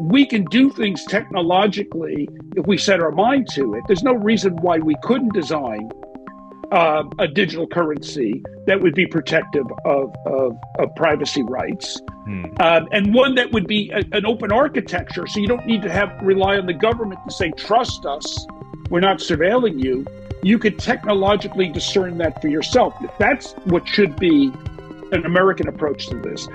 We can do things technologically if we set our mind to it. There's no reason why we couldn't design a digital currency that would be protective of privacy rights, and one that would be an open architecture. So you don't need to rely on the government to say, trust us, we're not surveilling you. You could technologically discern that for yourself. That's what should be an American approach to this.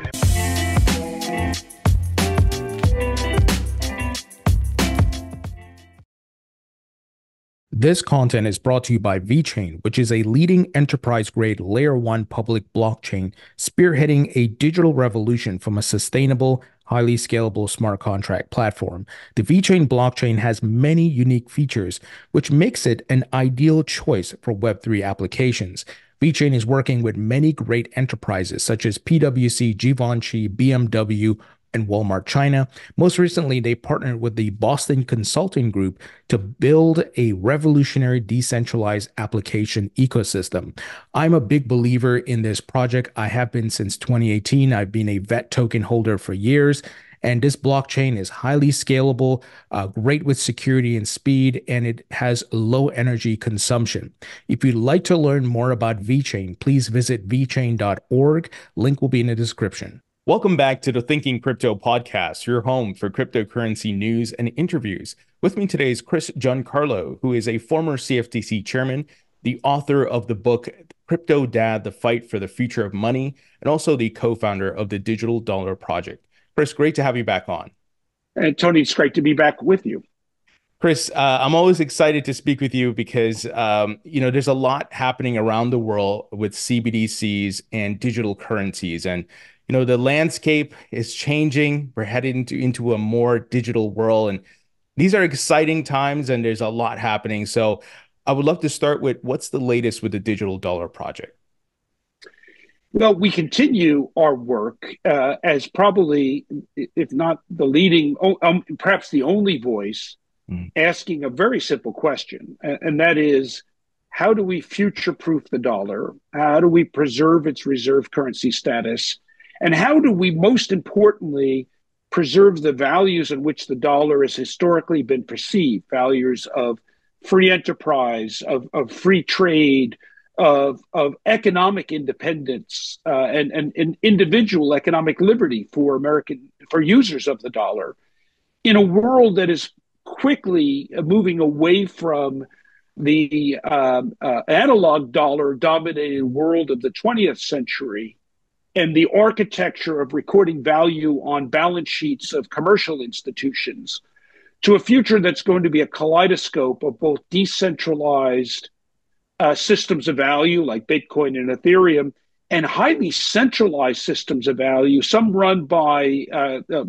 This content is brought to you by VeChain, which is a leading enterprise-grade Layer 1 public blockchain spearheading a digital revolution from a sustainable, highly scalable smart contract platform. The VeChain blockchain has many unique features, which makes it an ideal choice for Web3 applications. VeChain is working with many great enterprises such as PwC, Givenchy, BMW, and Walmart China. Most recently, they partnered with the Boston Consulting Group to build a revolutionary decentralized application ecosystem. I'm a big believer in this project. I have been since 2018. I've been a VET token holder for years, and this blockchain is highly scalable, great with security and speed, and it has low energy consumption. If you'd like to learn more about VeChain, please visit vchain.org. Link will be in the description. Welcome back to the Thinking Crypto podcast, your home for cryptocurrency news and interviews. With me today is Giancarlo, who is a former CFTC chairman, the author of the book Crypto Dad, The Fight for the Future of Money, and also the co-founder of the Digital Dollar Project. Chris, great to have you back on. Tony, it's great to be back with you. Chris, I'm always excited to speak with you because, there's a lot happening around the world with CBDCs and digital currencies. And the landscape is changing. We're heading into a more digital world, and these are exciting times, and there's a lot happening. So I would love to start with what's the latest with the Digital Dollar Project? Well, we continue our work as probably, if not the leading, perhaps the only voice asking a very simple question, and that is, how do we future-proof the dollar? How do we preserve its reserve currency status? And how do we, most importantly, preserve the values in which the dollar has historically been perceived, values of free enterprise, of free trade, of economic independence, and individual economic liberty for users of the dollar, in a world that is quickly moving away from the analog dollar-dominated world of the 20th century and the architecture of recording value on balance sheets of commercial institutions, to a future that's going to be a kaleidoscope of both decentralized systems of value like Bitcoin and Ethereum, and highly centralized systems of value, some run by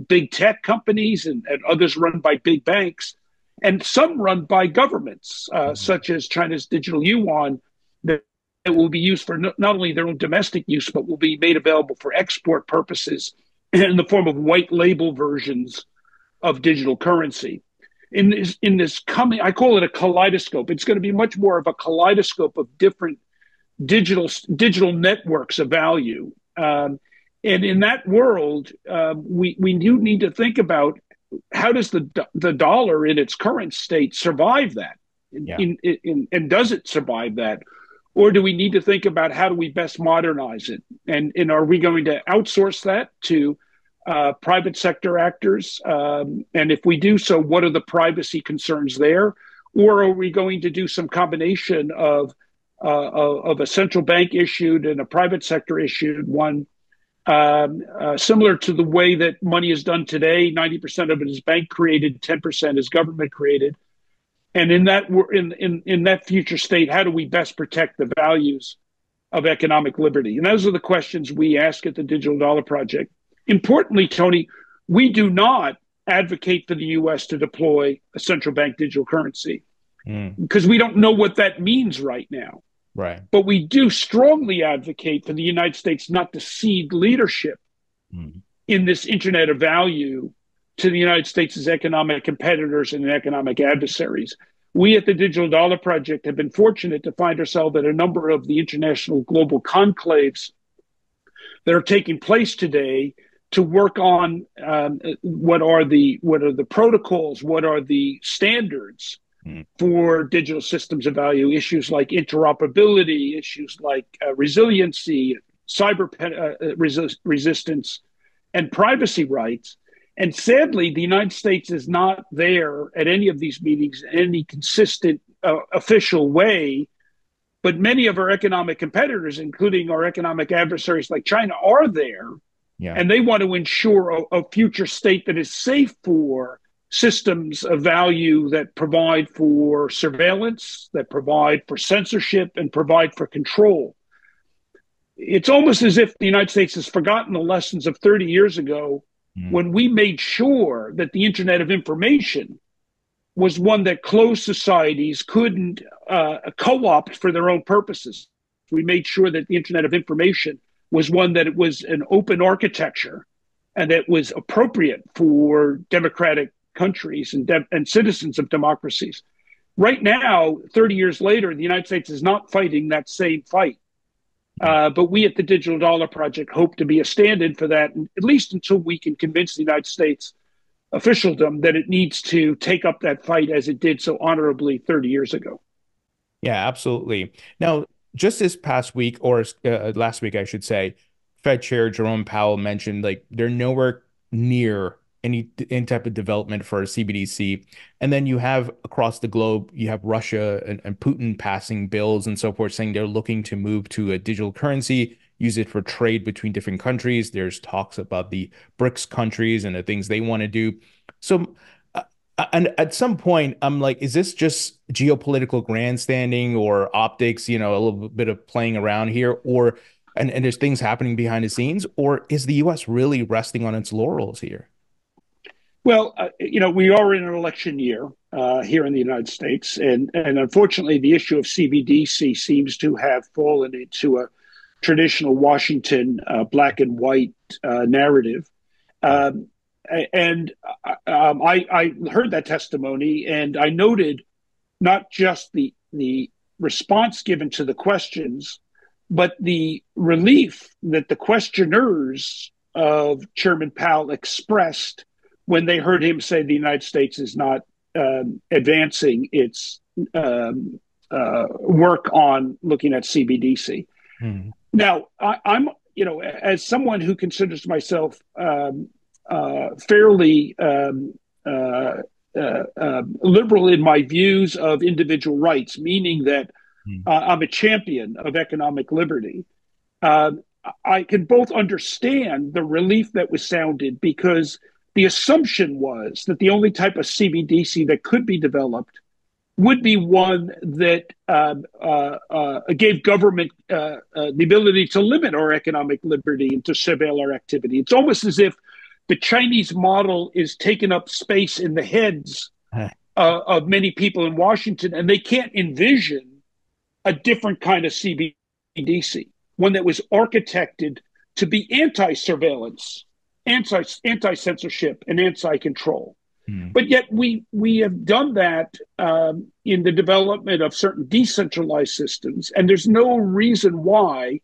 big tech companies and others run by big banks, and some run by governments, such as China's digital yuan, that will be used for not only their own domestic use, but will be made available for export purposes in the form of white label versions of digital currency. In this coming, I call it a kaleidoscope. It's going to be much more of a kaleidoscope of different digital networks of value. And in that world, we do need to think about, how does the dollar in its current state survive that? And does it survive that? Or do we need to think about, how do we best modernize it? And are we going to outsource that to private sector actors? And if we do so, what are the privacy concerns there? Or are we going to do some combination of a central bank issued and a private sector issued one, similar to the way that money is done today? 90% of it is bank created, 10% is government created. And in that future state, how do we best protect the values of economic liberty? And those are the questions we ask at the Digital Dollar Project. Importantly, Tony, we do not advocate for the U.S. to deploy a central bank digital currency because we don't know what that means right now. Right. But we do strongly advocate for the United States not to cede leadership in this Internet of value to the United States' economic competitors and economic adversaries. We at the Digital Dollar Project have been fortunate to find ourselves at a number of the international global conclaves that are taking place today to work on what are the protocols, what are the standards for digital systems of value, issues like interoperability, issues like resiliency, cyber resistance, and privacy rights. And sadly, the United States is not there at any of these meetings in any consistent official way. But many of our economic competitors, including our economic adversaries like China, are there. Yeah. And they want to ensure a future state that is safe for systems of value that provide for surveillance, that provide for censorship, and provide for control. It's almost as if the United States has forgotten the lessons of 30 years ago when we made sure that the Internet of Information was one that closed societies couldn't co-opt for their own purposes. We made sure that the Internet of Information was one that it was an open architecture and that was appropriate for democratic countries and citizens of democracies. Right now, 30 years later, the United States is not fighting that same fight. But we at the Digital Dollar Project hope to be a stand-in for that, at least until we can convince the United States officialdom that it needs to take up that fight as it did so honorably 30 years ago. Yeah, absolutely. Now, just this past week, or last week, I should say, Fed Chair Jerome Powell mentioned like they're nowhere near any type of development for a CBDC. And then you have across the globe, you have Russia and Putin passing bills and so forth, saying they're looking to move to a digital currency, use it for trade between different countries. There's talks about the BRICS countries and the things they want to do. So, and at some point, I'm like, is this just geopolitical grandstanding or optics, you know, a little bit of playing around here, or, and there's things happening behind the scenes, or is the US really resting on its laurels here? Well, you know, we are in an election year here in the United States, and unfortunately, the issue of CBDC seems to have fallen into a traditional Washington black and white narrative. I heard that testimony, and I noted not just the response given to the questions, but the relief that the questioners of Chairman Powell expressed when they heard him say the United States is not advancing its work on looking at CBDC. Now, I'm, you know, as someone who considers myself fairly liberal in my views of individual rights, meaning that I'm a champion of economic liberty, I can both understand the relief that was sounded, because the assumption was that the only type of CBDC that could be developed would be one that gave government the ability to limit our economic liberty and to surveil our activity. It's almost as if the Chinese model is taking up space in the heads of many people in Washington, and they can't envision a different kind of CBDC, one that was architected to be anti-surveillance, anti-censorship, and anti-control. But yet we have done that in the development of certain decentralized systems, and there's no reason why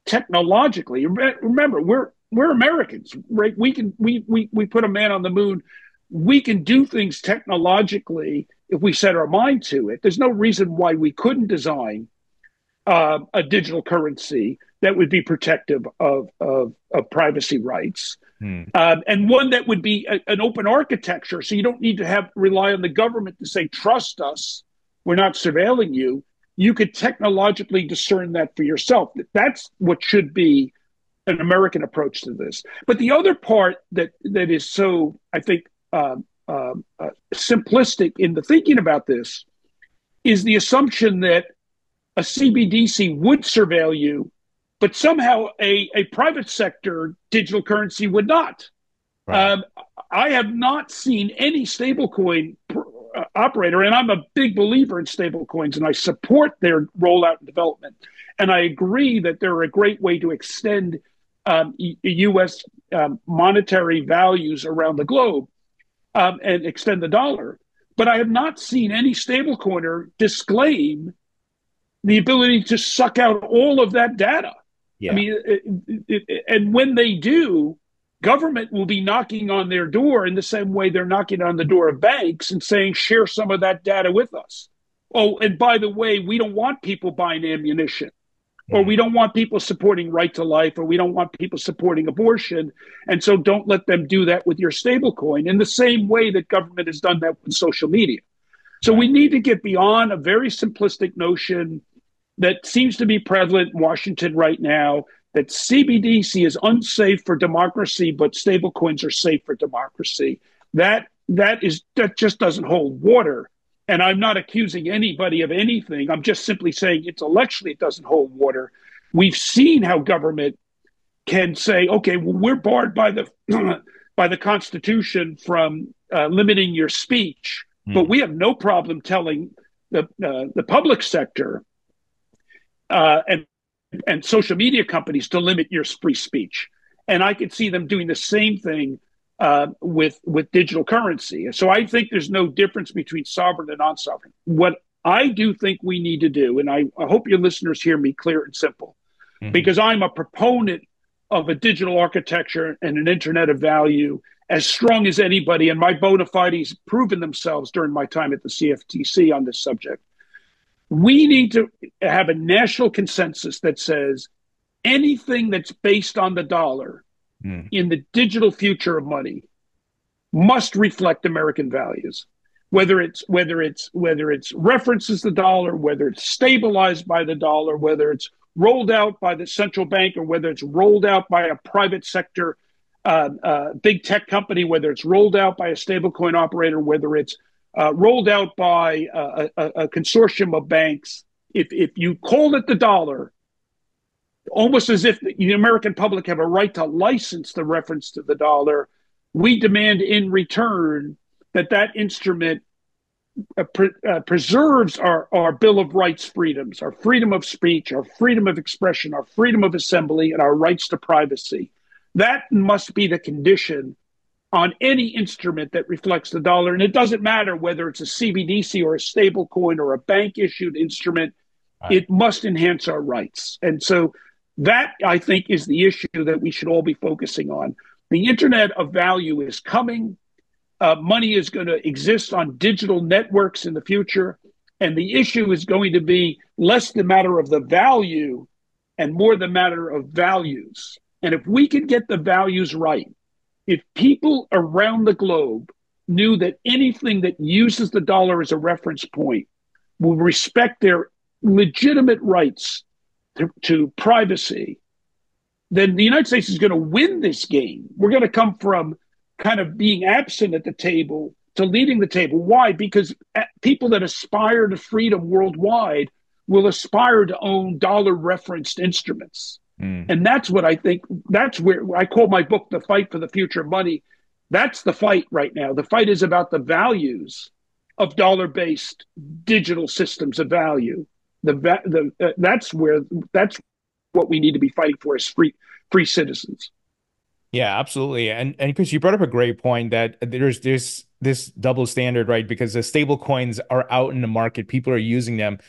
technologically. Remember, we're Americans, right? We put a man on the moon. We can do things technologically if we set our mind to it. There's no reason why we couldn't design a digital currency that would be protective of privacy rights. And one that would be an open architecture, so you don't need to rely on the government to say, trust us, we're not surveilling you. You could technologically discern that for yourself. That's what should be an American approach to this. But the other part that is so, I think, simplistic in the thinking about this is the assumption that a CBDC would surveil you, but somehow a private sector digital currency would not. Right. I have not seen any stablecoin operator, and I'm a big believer in stablecoins, and I support their rollout and development. And I agree that they're a great way to extend U.S. Monetary values around the globe and extend the dollar. But I have not seen any stablecoiner disclaim the ability to suck out all of that data. Yeah. I mean, and when they do, government will be knocking on their door in the same way they're knocking on the door of banks and saying, share some of that data with us. Oh, and by the way, we don't want people buying ammunition, or we don't want people supporting right to life, or we don't want people supporting abortion. And so don't let them do that with your stablecoin in the same way that government has done that with social media. So we need to get beyond a very simplistic notion that seems to be prevalent in Washington right now, that CBDC is unsafe for democracy, but stablecoins are safe for democracy. That just doesn't hold water. And I'm not accusing anybody of anything. I'm just simply saying intellectually it doesn't hold water. We've seen how government can say, okay, well, we're barred by the by the Constitution from limiting your speech, but we have no problem telling the public sector and social media companies to limit your free speech. And I could see them doing the same thing with digital currency. So I think there's no difference between sovereign and non-sovereign. What I do think we need to do, and I hope your listeners hear me clear and simple, because I'm a proponent of a digital architecture and an internet of value as strong as anybody, and my bona fides proven themselves during my time at the CFTC on this subject. We need to have a national consensus that says anything that's based on the dollar in the digital future of money must reflect American values. Whether it's references the dollar, whether it's stabilized by the dollar, whether it's rolled out by the central bank, or whether it's rolled out by a private sector big tech company, whether it's rolled out by a stablecoin operator, whether it's rolled out by a consortium of banks. If you call it the dollar, almost as if the American public have a right to license the reference to the dollar, we demand in return that that instrument preserves our Bill of Rights freedoms, our freedom of speech, our freedom of expression, our freedom of assembly, and our rights to privacy. That must be the condition on any instrument that reflects the dollar. And it doesn't matter whether it's a CBDC or a stable coin or a bank-issued instrument. Right. It must enhance our rights. And so that, I think, is the issue that we should all be focusing on. The internet of value is coming. Money is going to exist on digital networks in the future. And the issue is going to be less the matter of the value and more the matter of values. And if we can get the values right, if people around the globe knew that anything that uses the dollar as a reference point will respect their legitimate rights to privacy, then the United States is going to win this game. We're going to come from kind of being absent at the table to leading the table. Why? Because people that aspire to freedom worldwide will aspire to own dollar-referenced instruments. And that's what I think, that's where I call my book, The Fight for the Future of Money. That's the fight right now. The fight is about the values of dollar-based digital systems of value. That's what we need to be fighting for as free citizens. Yeah, absolutely. And Chris, you brought up a great point that there's this double standard, right? Because the stable coins are out in the market, people are using them,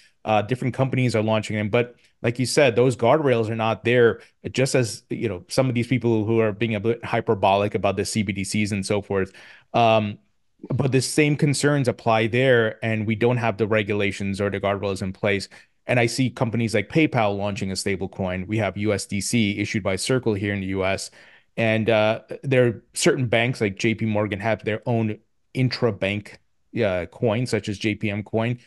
different companies are launching them, but like you said, those guardrails are not there. Just as some of these people who are being a bit hyperbolic about the CBDCs and so forth, but the same concerns apply there, and we don't have the regulations or the guardrails in place. And I see companies like PayPal launching a stable coin. We have USDC issued by Circle here in the US. And there are certain banks like JP Morgan have their own intra-bank coin, such as JPM coin.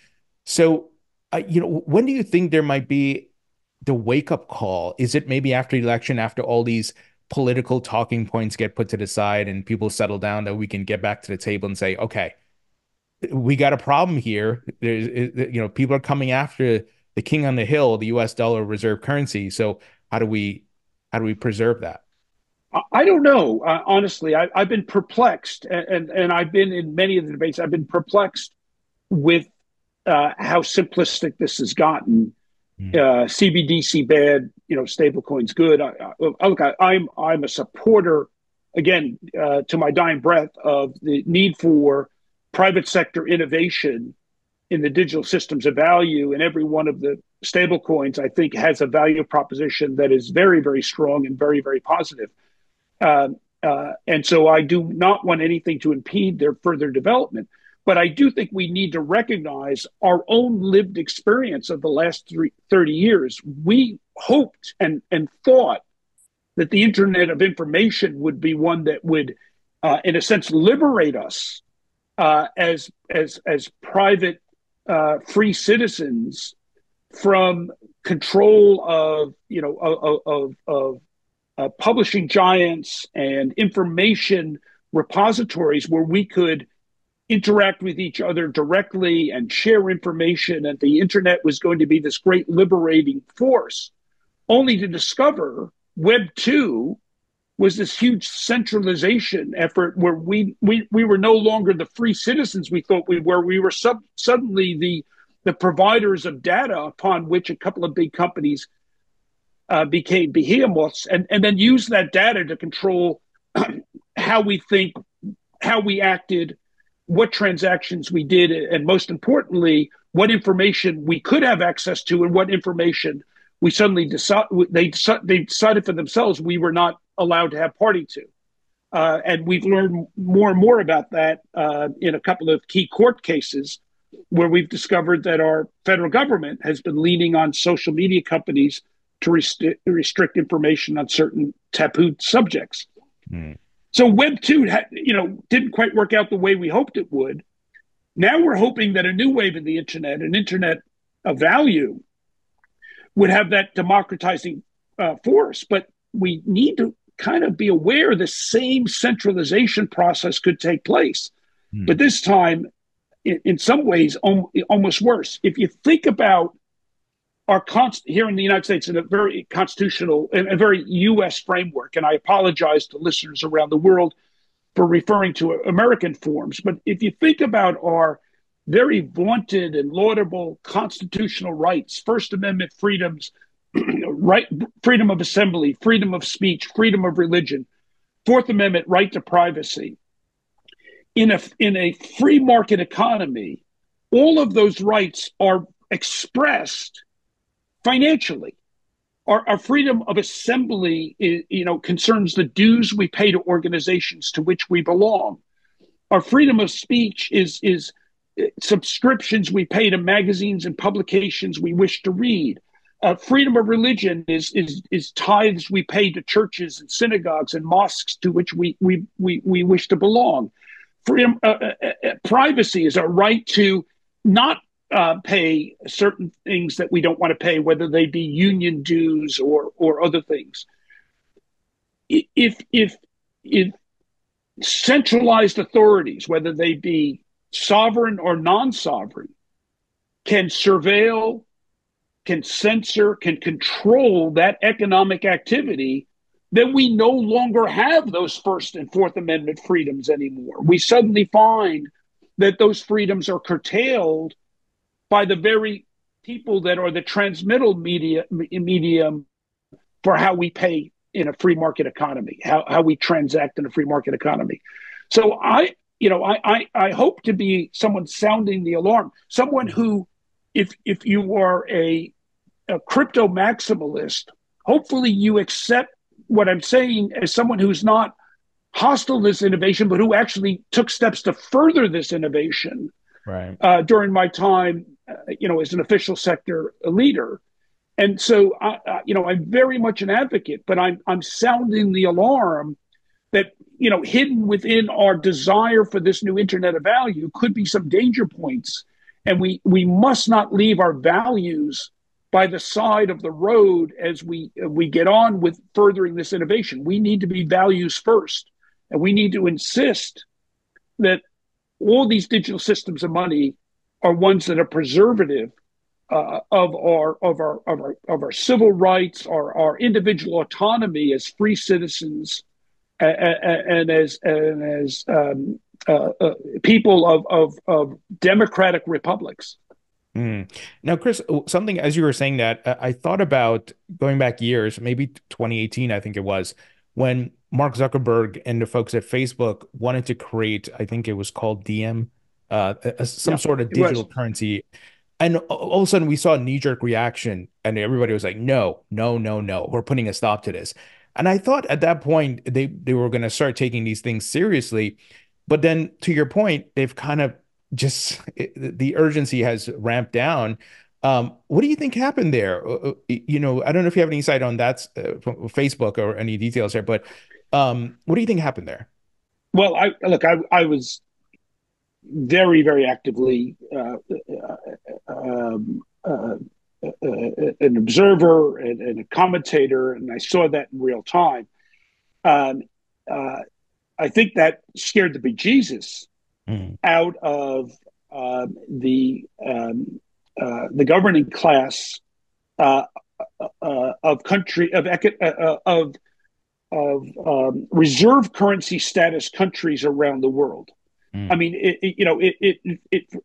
So, when do you think there might be the wake-up call? Is it maybe after the election, after all these political talking points get put to the side and people settle down, that we can get back to the table and say, okay, we got a problem here. There's, people are coming after the king on the hill, the US dollar reserve currency. So how do we preserve that? I don't know. Honestly, I've been perplexed, and I've been in many of the debates. I've been perplexed with how simplistic this has gotten. CBDC bad, stablecoins good. Look, I'm a supporter, again, to my dying breath, of the need for private sector innovation in the digital systems of value, and every one of the stablecoins, I think, has a value proposition that is very, very strong and very, very positive. And so I do not want anything to impede their further development. But I do think we need to recognize our own lived experience of the last 30 years. We hoped and thought that the Internet of Information would be one that would, in a sense, liberate us as private free citizens from control of publishing giants and information repositories where we could interact with each other directly and share information, and the internet was going to be this great liberating force, only to discover Web 2 was this huge centralization effort where we were no longer the free citizens we thought we were. We were suddenly the providers of data upon which a couple of big companies became behemoths, and then used that data to control how we think, how we acted, what transactions we did, and most importantly, what information we could have access to and what information we suddenly they decided for themselves we were not allowed to have party to. And we've learned more and more about that in a couple of key court cases where we've discovered that our federal government has been leaning on social media companies to restrict information on certain taboo subjects. Mm. So Web 2 didn't quite work out the way we hoped it would. Now we're hoping that a new wave of the internet, an internet of value, would have that democratizing force. But we need to kind of be aware the same centralization process could take place. Mm. But this time, in some ways, almost worse. If you think about our here in the United States in a very constitutional and a very U.S. framework, and I apologize to listeners around the world for referring to American forms, but if you think about our very vaunted and laudable constitutional rights, First Amendment freedoms, right, freedom of assembly, freedom of speech, freedom of religion, Fourth Amendment right to privacy, in a free market economy, all of those rights are expressed financially. Our freedom of assembly concerns the dues we pay to organizations to which we belong. Our freedom of speech is subscriptions we pay to magazines and publications we wish to read. Freedom of religion is tithes we pay to churches and synagogues and mosques to which we wish to belong. Freedom, privacy is our right to not pay certain things that we don't want to pay, whether they be union dues or other things. If centralized authorities, whether they be sovereign or non-sovereign, can surveil, can censor, can control that economic activity, then we no longer have those First and Fourth Amendment freedoms anymore. We suddenly find that those freedoms are curtailed by the very people that are the transmittal medium for how we pay in a free market economy, how we transact in a free market economy. So I hope to be someone sounding the alarm, someone who, if you are a crypto maximalist, hopefully you accept what I'm saying as someone who's not hostile to this innovation, but who actually took steps to further this innovation. Right. During my time, as an official sector leader. And so, I'm very much an advocate, but I'm sounding the alarm that, hidden within our desire for this new internet of value could be some danger points. And we must not leave our values by the side of the road as we get on with furthering this innovation. We need to be values first, and we need to insist that all these digital systems of money are ones that are preservative of our civil rights, our individual autonomy as free citizens, and as people of democratic republics. Mm. Now, Chris, something as you were saying that, I thought about going back years, maybe 2018, I think it was, when Mark Zuckerberg and the folks at Facebook wanted to create, I think it was called Diem, some sort of digital currency. And all of a sudden we saw a knee-jerk reaction and everybody was like, no, we're putting a stop to this. And I thought at that point they were going to start taking these things seriously. But then to your point, they've kind of the urgency has ramped down. What do you think happened there? I don't know if you have any insight on that from Facebook or any details there, but what do you think happened there? Well, I was very, very actively an observer and a commentator, and I saw that in real time. Um, I think that scared the bejesus out of the governing class uh, of reserve currency status countries around the world. I mean,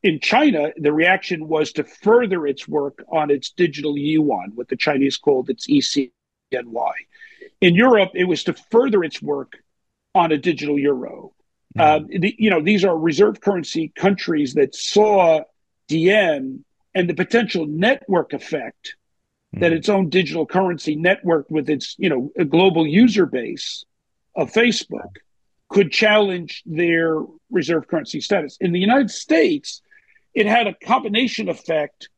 in China, the reaction was to further its work on its digital yuan, what the Chinese called its ECNY. In Europe, it was to further its work on a digital euro. These are reserve currency countries that saw Diem and the potential network effect that its own digital currency network with its, a global user base of Facebook could challenge their reserve currency status. In the United States, it had a combination effect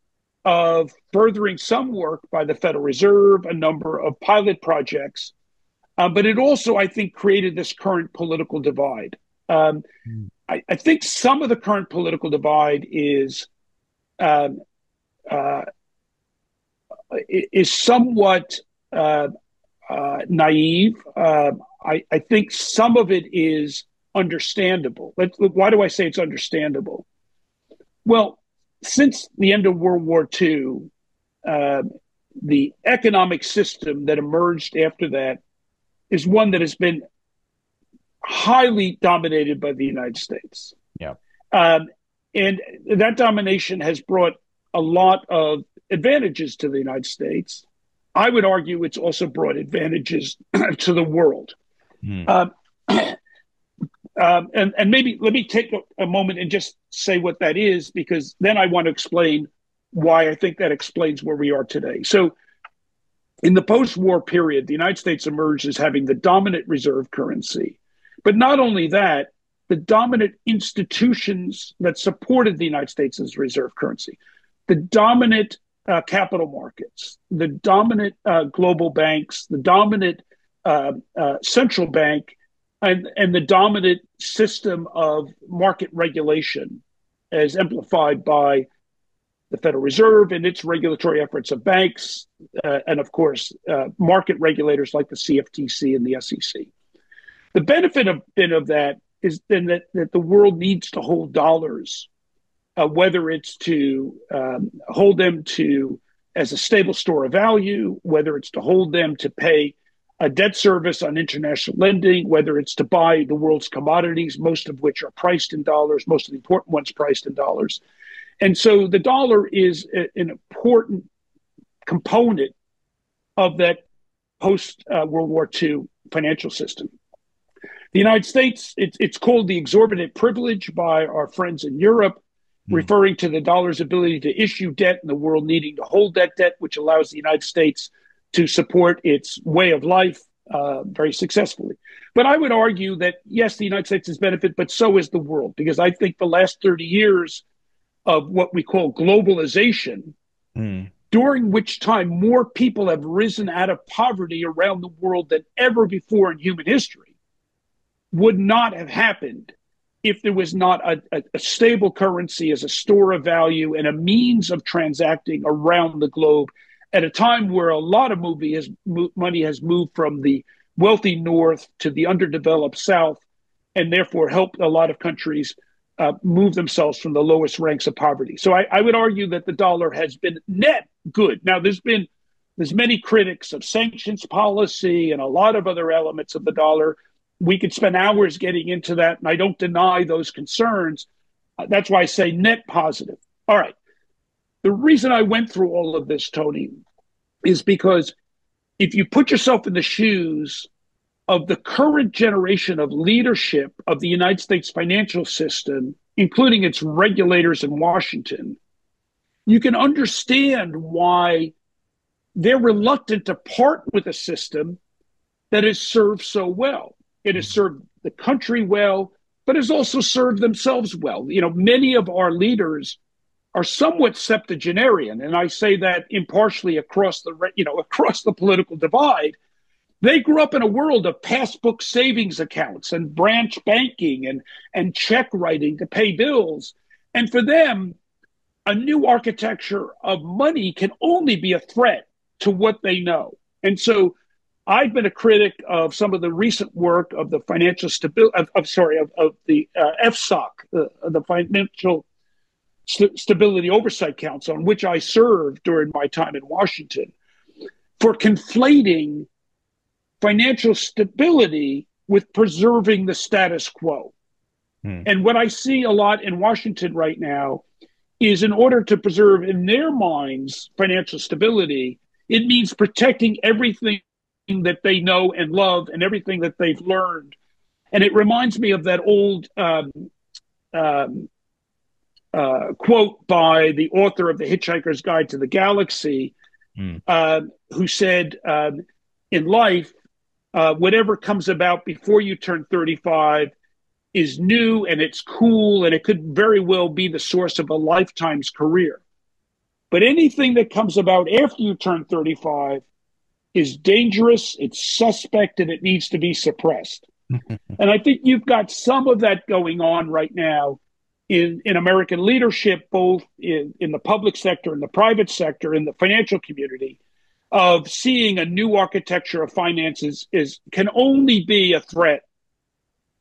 of furthering some work by the Federal Reserve, a number of pilot projects, but it also, I think, created this current political divide. I think some of the current political divide is somewhat naive. I think some of it is understandable. Why do I say it's understandable? Well, since the end of World War II, the economic system that emerged after that is one that has been highly dominated by the United States. Yeah. And that domination has brought a lot of advantages to the United States. I would argue it's also brought advantages to the world. And maybe let me take a moment and just say what that is, because then I want to explain why I think that explains where we are today. So in the post-war period, the United States emerged as having the dominant reserve currency. But not only that, the dominant institutions that supported the United States as reserve currency, the dominant capital markets, the dominant global banks, the dominant central bank, and the dominant system of market regulation as amplified by the Federal Reserve and its regulatory efforts of banks, and of course, market regulators like the CFTC and the SEC. The benefit of that is then that the world needs to hold dollars, whether it's to hold them as a stable store of value, whether it's to hold them to pay a debt service on international lending, whether it's to buy the world's commodities, most of which are priced in dollars, most of the important ones priced in dollars. And so the dollar is an important component of that post-World War II financial system. The United States, it's called the exorbitant privilege by our friends in Europe, referring to the dollar's ability to issue debt and the world needing to hold that debt, which allows the United States to support its way of life very successfully. But I would argue that, yes, the United States has benefited, but so is the world, because I think the last 30 years of what we call globalization, during which time more people have risen out of poverty around the world than ever before in human history, would not have happened if there was not a stable currency as a store of value and a means of transacting around the globe at a time where a lot of money has moved from the wealthy North to the underdeveloped South, and therefore helped a lot of countries move themselves from the lowest ranks of poverty. So I would argue that the dollar has been net good. Now, there's many critics of sanctions policy and a lot of other elements of the dollar. We could spend hours getting into that, and I don't deny those concerns. That's why I say net positive. All right. The reason I went through all of this, Tony, is because if you put yourself in the shoes of the current generation of leadership of the United States financial system, including its regulators in Washington, you can understand why they're reluctant to part with a system that has served so well. It has served the country well, but has also served themselves well. You know, many of our leaders are somewhat septuagenarian, and I say that impartially across the political divide. They grew up in a world of passbook savings accounts and branch banking and check writing to pay bills. And for them, a new architecture of money can only be a threat to what they know. And so I've been a critic of some of the recent work of the financial stability, of the FSOC, the Financial Stability Oversight Council, on which I served during my time in Washington, for conflating financial stability with preserving the status quo. And what I see a lot in Washington right now is, in order to preserve in their minds financial stability, it means protecting everything that they know and love and everything that they've learned. And it reminds me of that old quote by the author of The Hitchhiker's Guide to the Galaxy, who said, in life, whatever comes about before you turn 35 is new and it's cool, and it could very well be the source of a lifetime's career. But anything that comes about after you turn 35 is dangerous, it's suspect, and it needs to be suppressed. And I think you've got some of that going on right now in American leadership, both in the public sector and the private sector, in the financial community, of seeing a new architecture of finances can only be a threat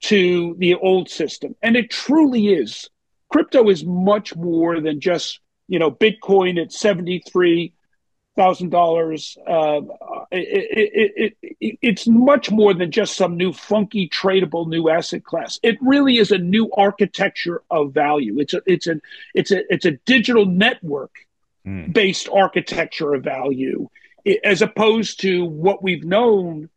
to the old system. And it truly is. Crypto is much more than just, Bitcoin at $73,000. It's much more than just some new funky tradable new asset class. It really is a new architecture of value. It's a digital network based architecture of value, as opposed to what we've known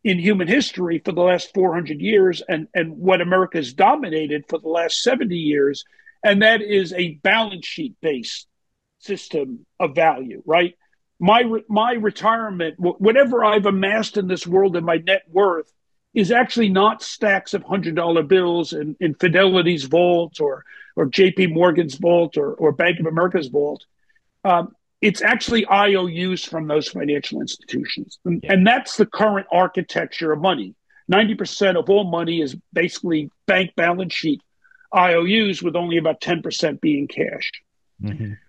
in human history for the last 400 years and what America's dominated for the last 70 years. And that is a balance sheet based system of value, right? My retirement, whatever I've amassed in this world and my net worth, is actually not stacks of $100 bills in Fidelity's vault or JP Morgan's vault or Bank of America's vault. It's actually IOUs from those financial institutions. And that's the current architecture of money. 90% of all money is basically bank balance sheet IOUs, with only about 10% being cash.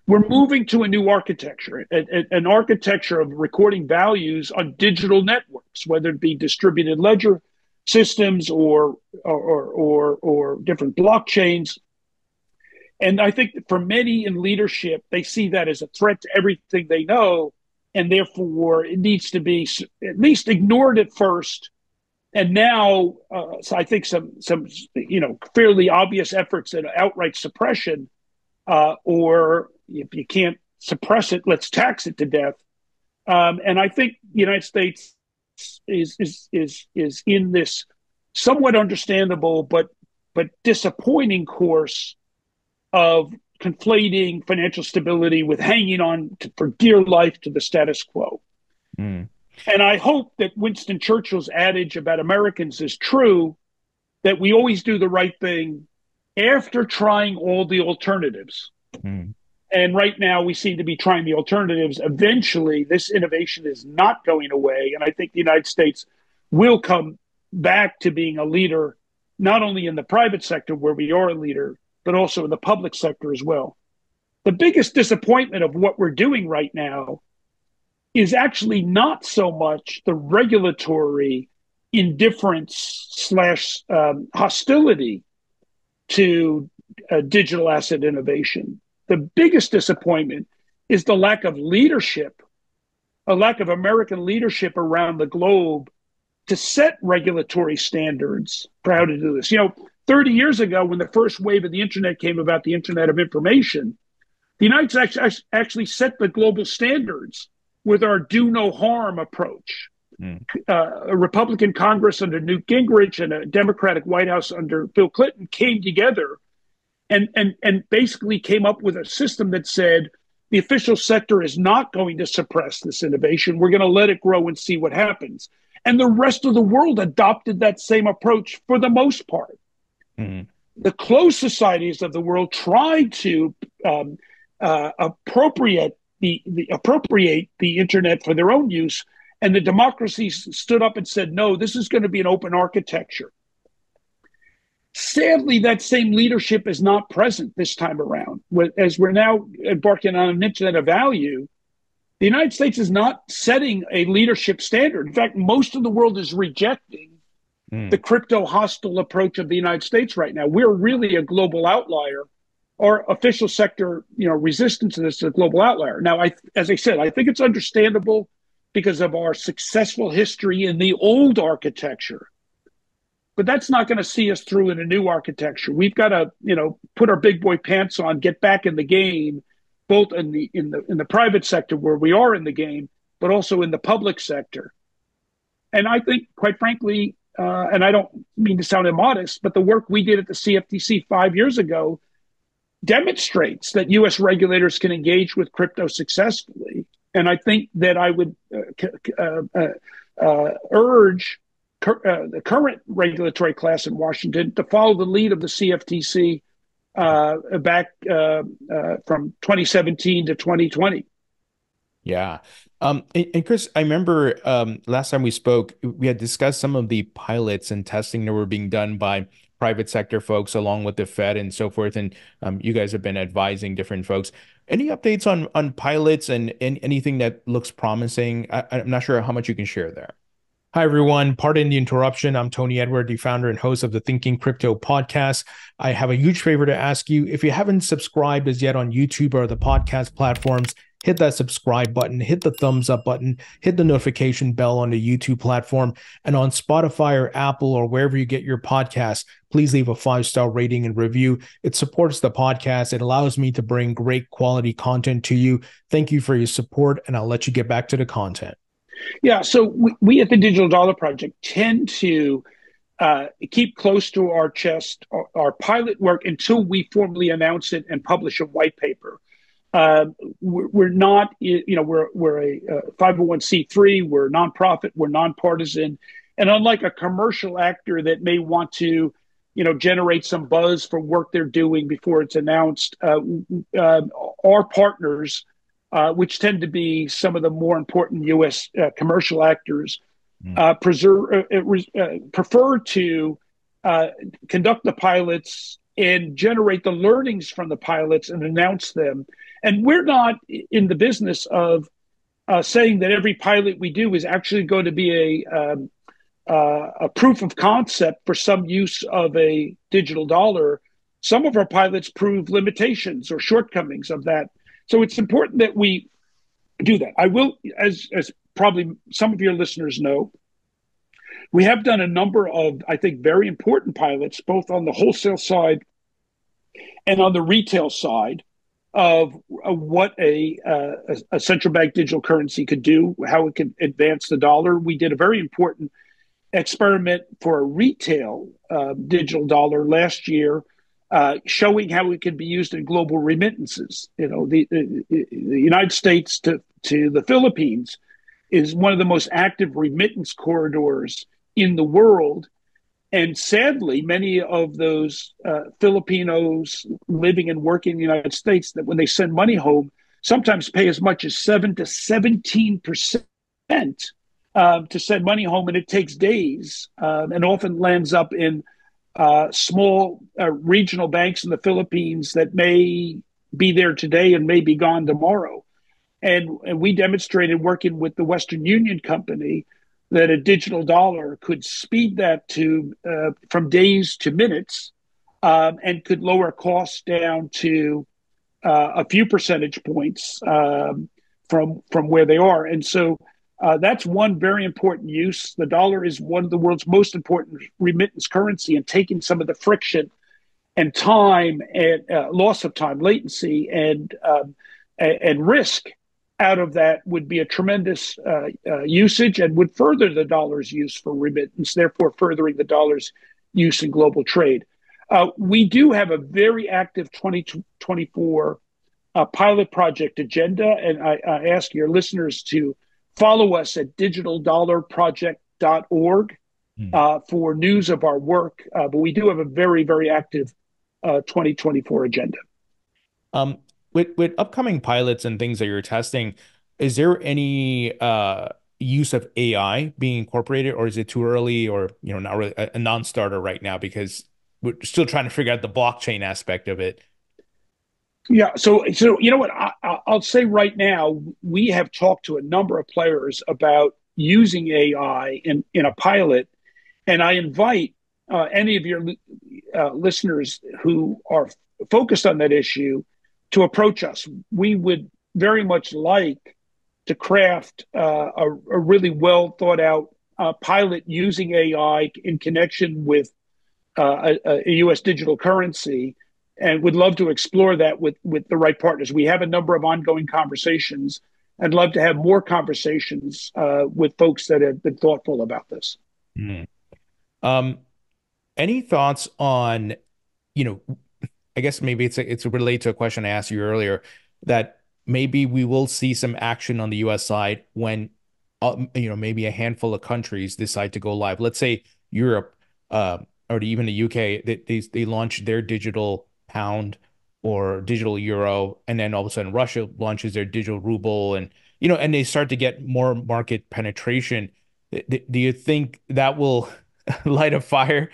We're moving to a new architecture, an architecture of recording values on digital networks, whether it be distributed ledger systems or different blockchains. And I think that for many in leadership, they see that as a threat to everything they know, and therefore it needs to be at least ignored at first. And now, so I think some fairly obvious efforts at outright suppression, or if you can't suppress it, let's tax it to death. And I think the United States is in this somewhat understandable but disappointing course of conflating financial stability with hanging on for dear life to the status quo. And I hope that Winston Churchill's adage about Americans is true, that we always do the right thing after trying all the alternatives. And right now we seem to be trying the alternatives. Eventually, this innovation is not going away. And I think the United States will come back to being a leader, not only in the private sector where we are a leader, but also in the public sector as well. The biggest disappointment of what we're doing right now is actually not so much the regulatory indifference / hostility to digital asset innovation. The biggest disappointment is the lack of leadership, a lack of American leadership around the globe to set regulatory standards for how to do this. 30 years ago, when the first wave of the internet came about, the Internet of Information, the United States actually set the global standards with our do no harm approach. A Republican Congress under Newt Gingrich and a Democratic White House under Bill Clinton came together and basically came up with a system that said the official sector is not going to suppress this innovation. We're going to let it grow and see what happens. And the rest of the world adopted that same approach for the most part. Mm-hmm. The closed societies of the world tried to appropriate the internet for their own use, and the democracies stood up and said, no, this is going to be an open architecture. Sadly, that same leadership is not present this time around. As we're now embarking on an internet of value, the United States is not setting a leadership standard. In fact, most of the world is rejecting the crypto hostile approach of the United States right now. We're really a global outlier. Our official sector, resistance to this is a global outlier. Now, as I said, I think it's understandable because of our successful history in the old architecture. But that's not going to see us through in a new architecture. We've got to, put our big boy pants on, get back in the game, both in the private sector where we are in the game, but also in the public sector. And I think, quite frankly, and I don't mean to sound immodest, but the work we did at the CFTC 5 years ago demonstrates that U.S. regulators can engage with crypto successfully. And I think that I would urge the current regulatory class in Washington to follow the lead of the CFTC back from 2017 to 2020. Yeah. And Chris, I remember last time we spoke, we had discussed some of the pilots and testing that were being done by private sector folks along with the Fed and so forth. And you guys have been advising different folks. Any updates on pilots and anything that looks promising? I'm not sure how much you can share there. Hi, everyone. Pardon the interruption. I'm Tony Edward, the founder and host of the Thinking Crypto podcast. I have a huge favor to ask you. If you haven't subscribed as yet on YouTube or the podcast platforms, hit that subscribe button, hit the thumbs up button, hit the notification bell on the YouTube platform, and on Spotify or Apple or wherever you get your podcasts, please leave a 5-star rating and review. It supports the podcast. It allows me to bring great quality content to you. Thank you for your support, and I'll let you get back to the content. Yeah, so we at the Digital Dollar Project tend to keep close to our chest our pilot work until we formally announce it and publish a white paper. We're not, we're a 501c3, we're nonprofit, we're nonpartisan, and unlike a commercial actor that may want to, generate some buzz for work they're doing before it's announced, our partners, which tend to be some of the more important U.S. Commercial actors, prefer to conduct the pilots and generate the learnings from the pilots and announce them. And we're not in the business of saying that every pilot we do is actually going to be a proof of concept for some use of a digital dollar. Some of our pilots prove limitations or shortcomings of that. So it's important that we do that. I will, as probably some of your listeners know, we have done a number of, I think, very important pilots, both on the wholesale side and on the retail side of what a central bank digital currency could do, how it could advance the dollar. We did a very important experiment for a retail digital dollar last year, showing how it could be used in global remittances. The United States to the Philippines is one of the most active remittance corridors in the world. And sadly, many of those Filipinos living and working in the United States, that when they send money home, sometimes pay as much as 7 to 17% to send money home, and it takes days and often lands up in small regional banks in the Philippines that may be there today and may be gone tomorrow. And we demonstrated, working with the Western Union company, that a digital dollar could speed that to from days to minutes, and could lower costs down to a few percentage points from where they are. And so that's one very important use. The dollar is one of the world's most important remittance currency, and taking some of the friction and time and loss of time, latency, and risk out of that would be a tremendous usage, and would further the dollar's use for remittance, therefore furthering the dollar's use in global trade. We do have a very active 2024 pilot project agenda, and I ask your listeners to follow us at Digital Dollar Project hellothinkingcrypto.org for news of our work. But we do have a very, very active 2024 agenda. With upcoming pilots and things that you're testing, is there any use of AI being incorporated, or is it too early, or not really a non-starter right now because we're still trying to figure out the blockchain aspect of it? Yeah, so you know what I'll say right now, we have talked to a number of players about using AI in a pilot, and I invite any of your listeners who are focused on that issue to approach us. We would very much like to craft a really well thought out pilot using AI in connection with a U.S. digital currency, and would love to explore that with the right partners. We have a number of ongoing conversations. I'd love to have more conversations with folks that have been thoughtful about this. Mm. Any thoughts on, I guess maybe it's related to a question I asked you earlier, that maybe we will see some action on the U.S. side when, maybe a handful of countries decide to go live. Let's say Europe, or even the UK, they launch their digital pound or digital euro, and then all of a sudden Russia launches their digital ruble, and and they start to get more market penetration. Do you think that will light a fire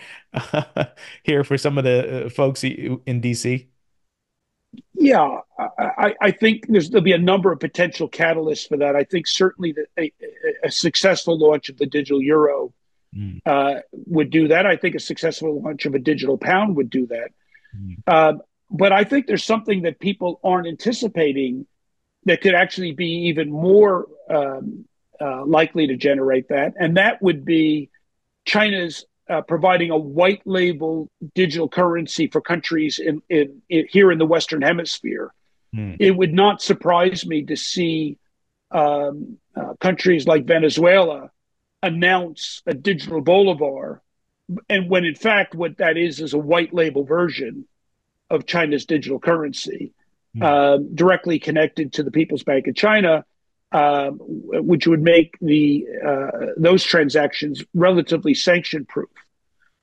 here for some of the folks in DC? Yeah, I think there'll be a number of potential catalysts for that. I think certainly that a successful launch of the digital euro would do that. I think a successful launch of a digital pound would do that. But I think there's something that people aren't anticipating that could actually be even more likely to generate that. And that would be China's providing a white label digital currency for countries here in the Western Hemisphere. It would not surprise me to see countries like Venezuela announce a digital bolivar, and when in fact what that is a white label version of China's digital currency, directly connected to the People's Bank of China, which would make those transactions relatively sanction proof.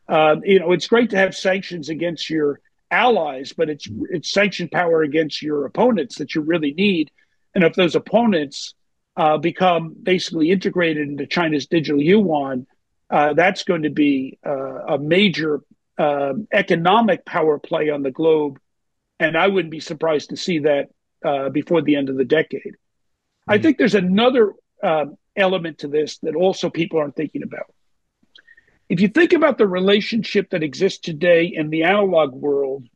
It's great to have sanctions against your allies, but it's sanction power against your opponents that you really need. And if those opponents become basically integrated into China's digital yuan, that's going to be a major economic power play on the globe. And I wouldn't be surprised to see that before the end of the decade. I think there's another element to this that also people aren't thinking about. If you think about the relationship that exists today in the analog world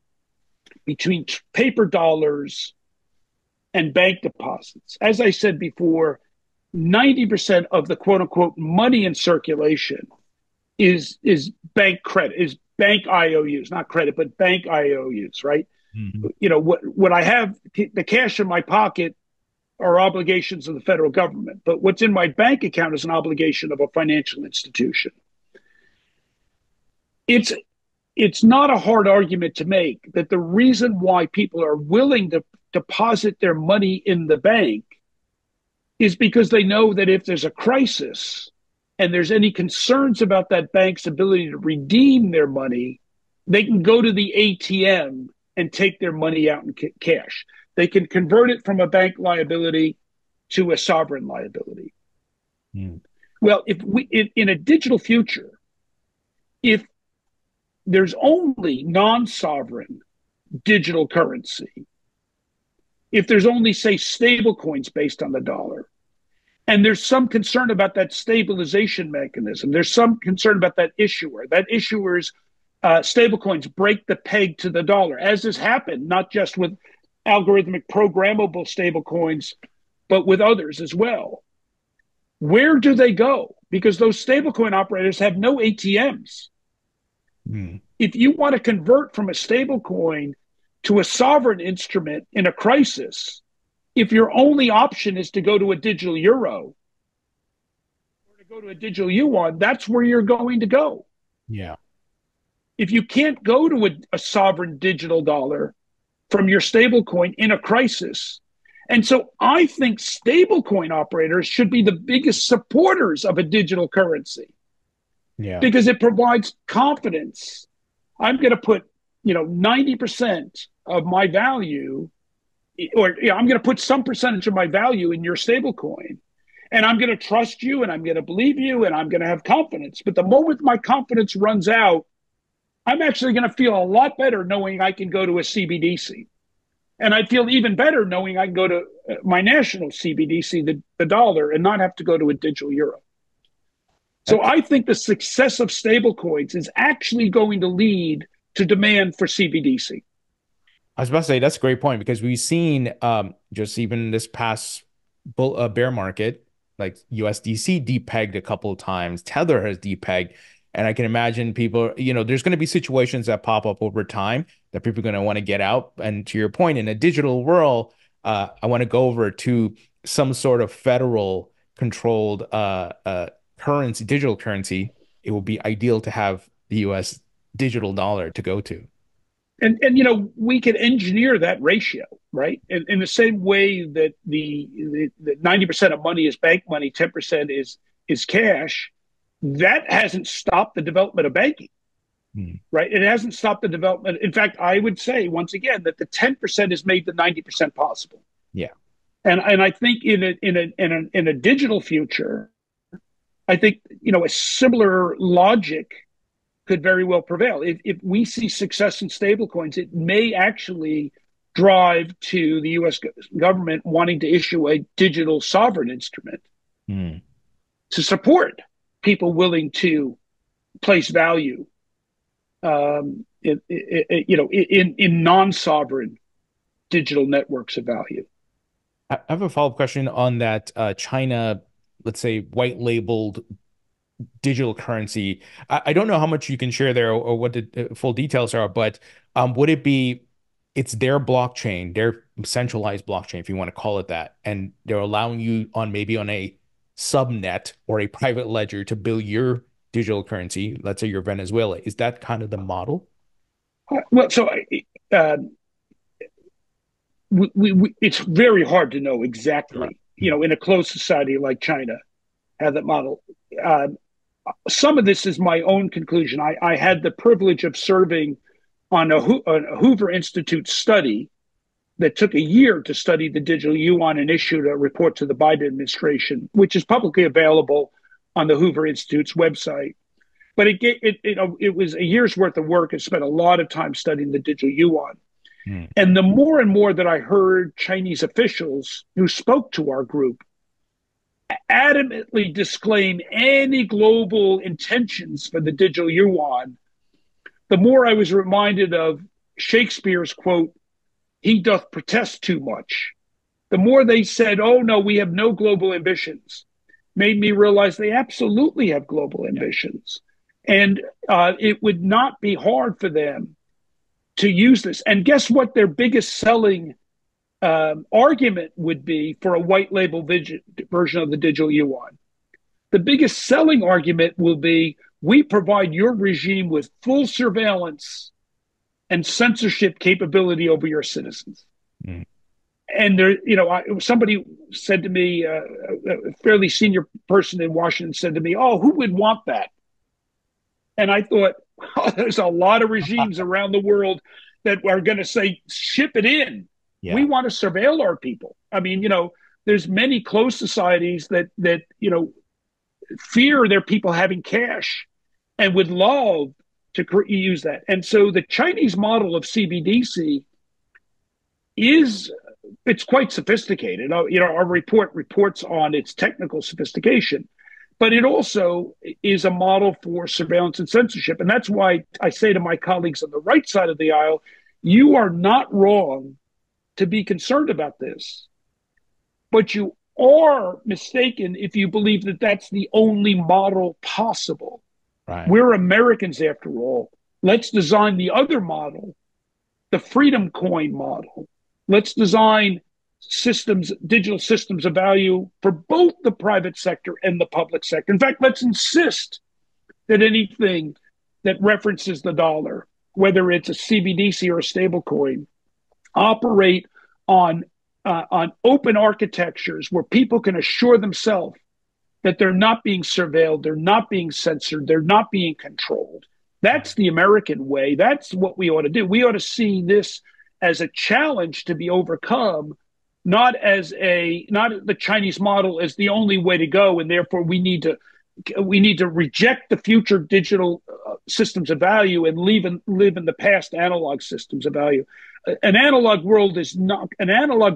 between paper dollars and bank deposits, as I said before, 90% of the quote unquote money in circulation is bank credit, is bank IOUs, not credit, but bank IOUs, right? What I have, the cash in my pocket are obligations of the federal government, but what's in my bank account is an obligation of a financial institution. It's not a hard argument to make that the reason why people are willing to deposit their money in the bank is because they know that if there's a crisis and there's any concerns about that bank's ability to redeem their money, they can go to the ATM and take their money out in cash. They can convert it from a bank liability to a sovereign liability. Well, in a digital future, if there's only non-sovereign digital currency, if there's only, say, stablecoins based on the dollar, and there's some concern about that stabilization mechanism, there's some concern about that issuer's stablecoins break the peg to the dollar, as has happened, not just with algorithmic programmable stablecoins, but with others as well. Where do they go? Because those stablecoin operators have no ATMs. If you want to convert from a stablecoin to a sovereign instrument in a crisis, if your only option is to go to a digital euro or to go to a digital yuan, that's where you're going to go. Yeah. If you can't go to a sovereign digital dollar from your stablecoin in a crisis. And so I think stablecoin operators should be the biggest supporters of a digital currency. Yeah. because it provides confidence. I'm going to put, 90% of my value, or I'm going to put some percentage of my value in your stablecoin, and I'm going to trust you, and I'm going to believe you, and I'm going to have confidence. But the moment my confidence runs out, I'm actually going to feel a lot better knowing I can go to a CBDC. And I'd feel even better knowing I can go to my national CBDC, the dollar, and not have to go to a digital euro. So I think the success of stablecoins is actually going to lead to demand for CBDC. I was about to say that's a great point because we've seen just even this past bear market, like USDC depegged a couple of times, Tether has depegged, and I can imagine people, there's going to be situations that pop up over time that people are going to want to get out. And to your point, in a digital world, I want to go over to some sort of federal controlled currency, digital currency. It will be ideal to have the US digital dollar to go to. And we can engineer that ratio, right? In the same way that the 90% of money is bank money, 10% is cash. That hasn't stopped the development of banking, right? It hasn't stopped the development. In fact, I would say once again that the 10% has made the 90% possible. Yeah, and I think in a digital future, I think a similar logic could very well prevail. If we see success in stablecoins, it may actually drive to the U.S. government wanting to issue a digital sovereign instrument to support people willing to place value in non-sovereign digital networks of value. I have a follow-up question on that China, let's say, white labeled digital currency. I don't know how much you can share there or what the full details are, but would it be it's their blockchain, their centralized blockchain, if you want to call it that, and they're allowing you on maybe on a subnet or a private ledger to build your digital currency, let's say you're Venezuela. Is that kind of the model? Well, so it's very hard to know exactly, in a closed society like China, how that model. Some of this is my own conclusion. I had the privilege of serving on a Hoover Institute study that took a year to study the digital yuan and issued a report to the Biden administration, which is publicly available on the Hoover Institute's website. But it was a year's worth of work and spent a lot of time studying the digital yuan. And the more and more that I heard Chinese officials who spoke to our group adamantly disclaim any global intentions for the digital yuan, the more I was reminded of Shakespeare's quote, "He doth protest too much." The more they said, "Oh, no, we have no global ambitions," made me realize they absolutely have global ambitions. And it would not be hard for them to use this. And guess what their biggest selling argument would be for a white label version of the digital yuan? The biggest selling argument will be, we provide your regime with full surveillance and censorship capability over your citizens. And there, somebody said to me, a fairly senior person in Washington said to me, "Oh, who would want that?" And I thought, oh, there's a lot of regimes around the world that are going to say, ship it in. Yeah. We want to surveil our people. I mean, there's many closed societies that fear their people having cash and would love to use that. And so the Chinese model of CBDC it's quite sophisticated. Our report reports on its technical sophistication, but it also is a model for surveillance and censorship. And that's why I say to my colleagues on the right side of the aisle, you are not wrong to be concerned about this, but you are mistaken if you believe that that's the only model possible. Right. We're Americans, after all. Let's design the other model, the freedom coin model. Let's design digital systems of value for both the private sector and the public sector. In fact, let's insist that anything that references the dollar, whether it's a CBDC or a stablecoin, operate on open architectures where people can assure themselves that they're not being surveilled, they're not being censored, they're not being controlled. That's the American way. That's what we ought to do. We ought to see this as a challenge to be overcome, not the Chinese model as the only way to go, and therefore we need to reject the future digital systems of value and live in the past analog systems of value. An analog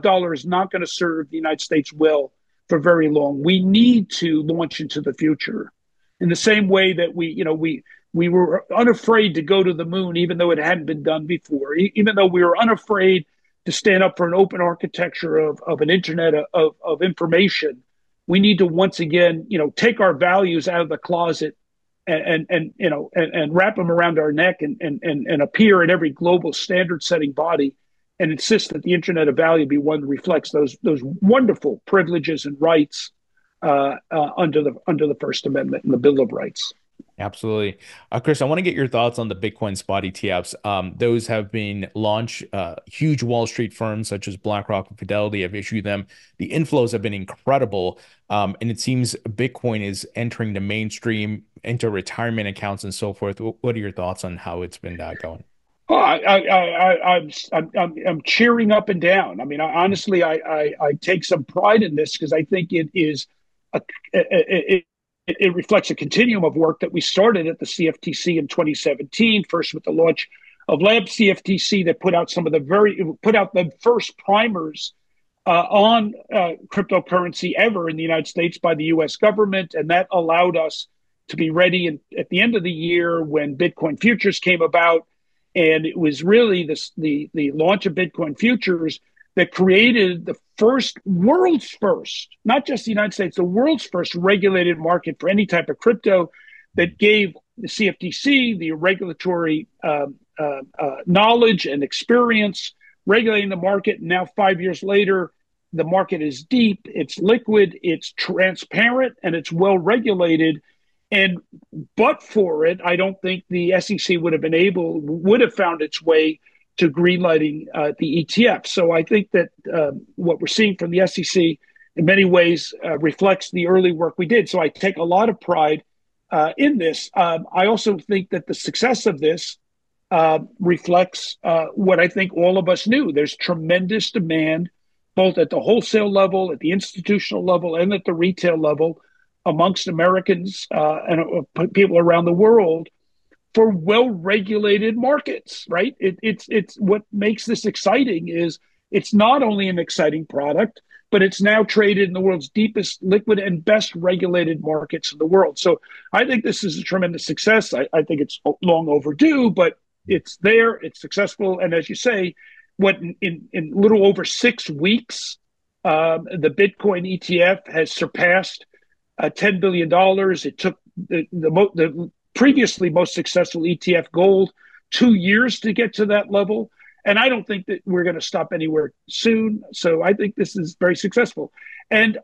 dollar is not going to serve the United States well for very long. We need to launch into the future in the same way that we were unafraid to go to the moon, even though it hadn't been done before, even though we were unafraid to stand up for an open architecture of an internet of information. We need to once again, take our values out of the closet and wrap them around our neck and appear in every global standard setting body and insist that the internet of value be one that reflects those wonderful privileges and rights under the First Amendment and the Bill of Rights. Absolutely. Chris, I want to get your thoughts on the Bitcoin spot ETFs. Those have been launched. Huge Wall Street firms such as BlackRock and Fidelity have issued them. The inflows have been incredible. And it seems Bitcoin is entering the mainstream into retirement accounts and so forth. What are your thoughts on how it's been going? Oh, I'm cheering up and down. I mean, honestly, I take some pride in this because I think it is it reflects a continuum of work that we started at the CFTC in 2017, first with the launch of Lab CFTC that put out the first primers on cryptocurrency ever in the United States by the U.S. government, and that allowed us to be ready at the end of the year when Bitcoin futures came about. And it was really the launch of Bitcoin futures that created the world's first, not just the United States, the world's first regulated market for any type of crypto that gave the CFTC the regulatory knowledge and experience regulating the market. And now 5 years later, the market is deep, it's liquid, it's transparent, and it's well regulated. And but for it, I don't think the SEC would have found its way to greenlighting the ETF. So I think that what we're seeing from the SEC in many ways reflects the early work we did. So I take a lot of pride in this. I also think that the success of this reflects what I think all of us knew. There's tremendous demand, both at the wholesale level, at the institutional level, and at the retail level amongst Americans and people around the world for well-regulated markets, right? It's what makes this exciting is it's not only an exciting product, but it's now traded in the world's deepest liquid and best regulated markets in the world. So I think this is a tremendous success. I think it's long overdue, but it's there, it's successful. And as you say, what in little over 6 weeks, the Bitcoin ETF has surpassed $10 billion. It took the previously most successful ETF gold 2 years to get to that level. And I don't think that we're going to stop anywhere soon. So I think this is very successful. And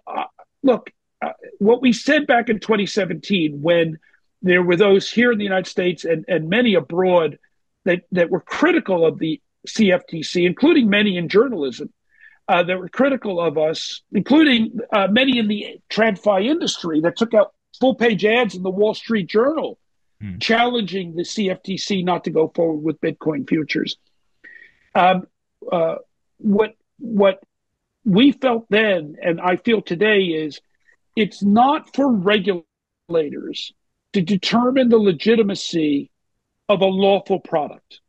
look, what we said back in 2017, when there were those here in the United States and many abroad that were critical of the CFTC, including many in journalism, that were critical of us, including many in the TradFi industry that took out full-page ads in the Wall Street Journal challenging the CFTC not to go forward with Bitcoin futures. What we felt then, and I feel today, is it's not for regulators to determine the legitimacy of a lawful product.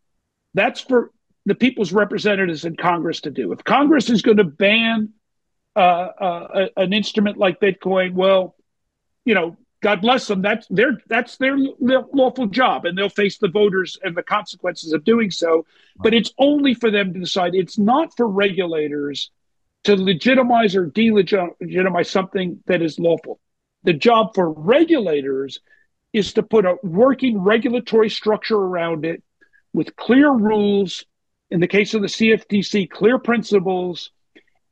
That's for the people's representatives in Congress to do. If Congress is going to ban an instrument like Bitcoin, well, God bless them. That's their lawful job, and they'll face the voters and the consequences of doing so. But it's only for them to decide. It's not for regulators to legitimize or delegitimize something that is lawful. The job for regulators is to put a working regulatory structure around it with clear rules, in the case of the CFTC, clear principles,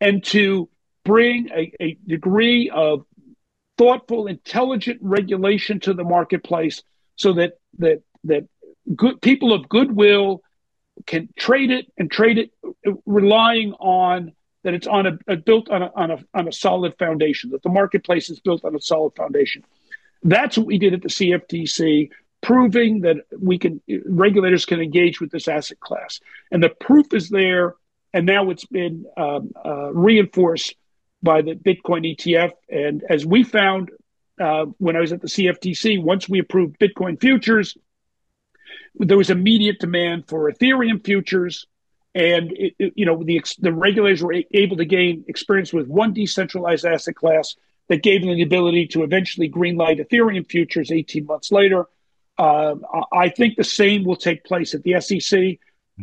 and to bring a degree of thoughtful, intelligent regulation to the marketplace so that good people of goodwill can trade it relying on that it's built on a solid foundation, that the marketplace is built on a solid foundation. That's what we did at the CFTC, proving that regulators can engage with this asset class. And the proof is there, and now it's been reinforced by the Bitcoin ETF. And as we found when I was at the CFTC, once we approved Bitcoin futures, there was immediate demand for Ethereum futures. And the regulators were able to gain experience with one decentralized asset class that gave them the ability to eventually greenlight Ethereum futures 18 months later. I think the same will take place at the SEC.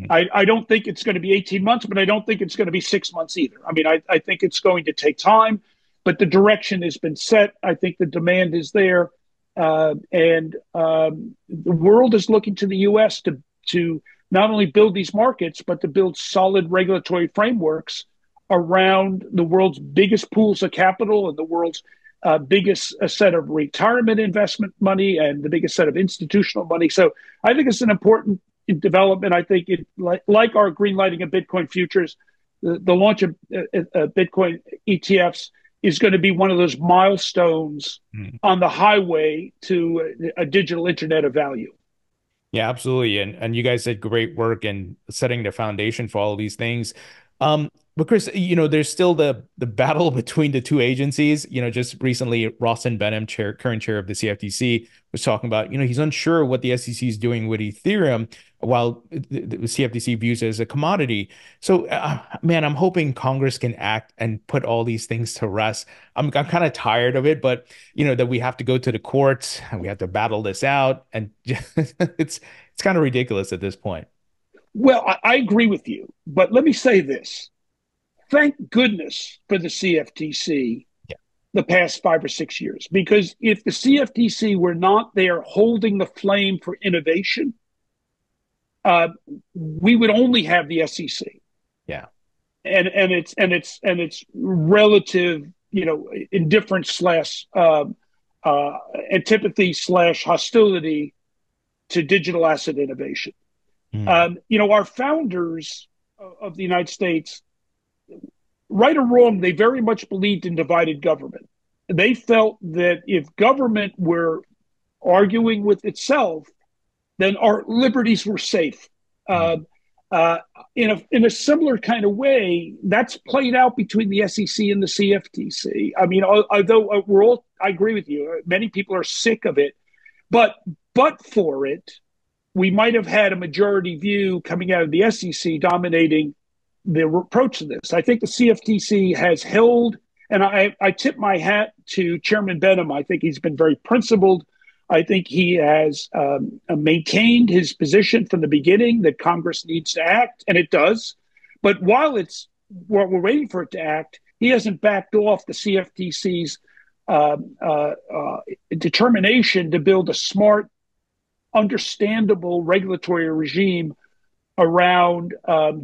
I don't think it's going to be 18 months, but I don't think it's going to be 6 months either. I mean, I think it's going to take time, but the direction has been set. I think the demand is there. And the world is looking to the U.S. to not only build these markets, but to build solid regulatory frameworks around the world's biggest pools of capital and the world's biggest set of retirement investment money and the biggest set of institutional money. So I think it's an important development. I think like our green lighting of Bitcoin futures, the launch of Bitcoin ETFs is going to be one of those milestones on the highway to a digital internet of value. Yeah, absolutely. And you guys did great work in setting the foundation for all of these things. But Chris, there's still the battle between the two agencies. Just recently, Rostin Benham, current chair of the CFTC, was talking about, he's unsure what the SEC is doing with Ethereum, while the CFTC views it as a commodity. So, man, I'm hoping Congress can act and put all these things to rest. I'm kind of tired of it, but that we have to go to the courts and we have to battle this out, and it's kind of ridiculous at this point. Well, I agree with you, but let me say this. Thank goodness for the CFTC the past 5 or 6 years, because if the CFTC were not there holding the flame for innovation, we would only have the SEC. Yeah, and it's relative, indifference slash antipathy slash hostility to digital asset innovation. Our founders of the United States, right or wrong, they very much believed in divided government. They felt that if government were arguing with itself, then our liberties were safe. In a similar kind of way, that's played out between the SEC and the CFTC. I mean, although I agree with you, many people are sick of it, but for it, we might have had a majority view coming out of the SEC dominating the approach to this. I think the CFTC has held, and I tip my hat to Chairman Benham. I think he's been very principled. I think he has maintained his position from the beginning that Congress needs to act, and it does. But while we're waiting for it to act, he hasn't backed off the CFTC's determination to build a smart, understandable regulatory regime around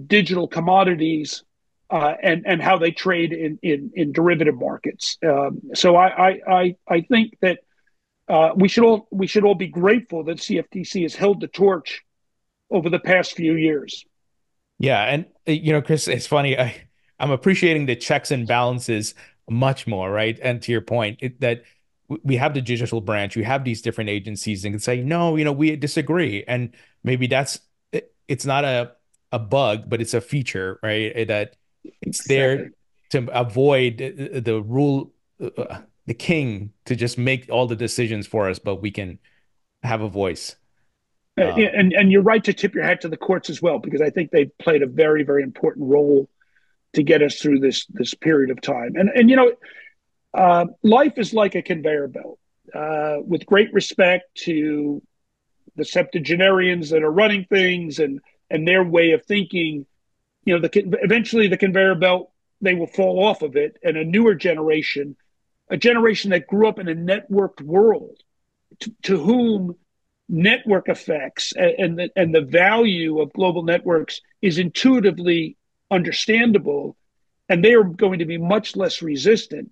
digital commodities and how they trade in derivative markets. So I think that we should all be grateful that CFTC has held the torch over the past few years. Yeah, and Chris, it's funny. I'm appreciating the checks and balances much more, right? And to your point, that we have the digital branch, we have these different agencies, and can say, no, we disagree, and maybe it's not a bug, but it's a feature, right? That it's there to avoid the rule, the king to just make all the decisions for us, but we can have a voice. And you're right to tip your hat to the courts as well, because I think they've played a very, very important role to get us through this period of time. And life is like a conveyor belt. With great respect to the septuagenarians that are running things and their way of thinking, eventually the conveyor belt, they will fall off of it, and a newer generation, a generation that grew up in a networked world, to whom network effects and the value of global networks is intuitively understandable, and they are going to be much less resistant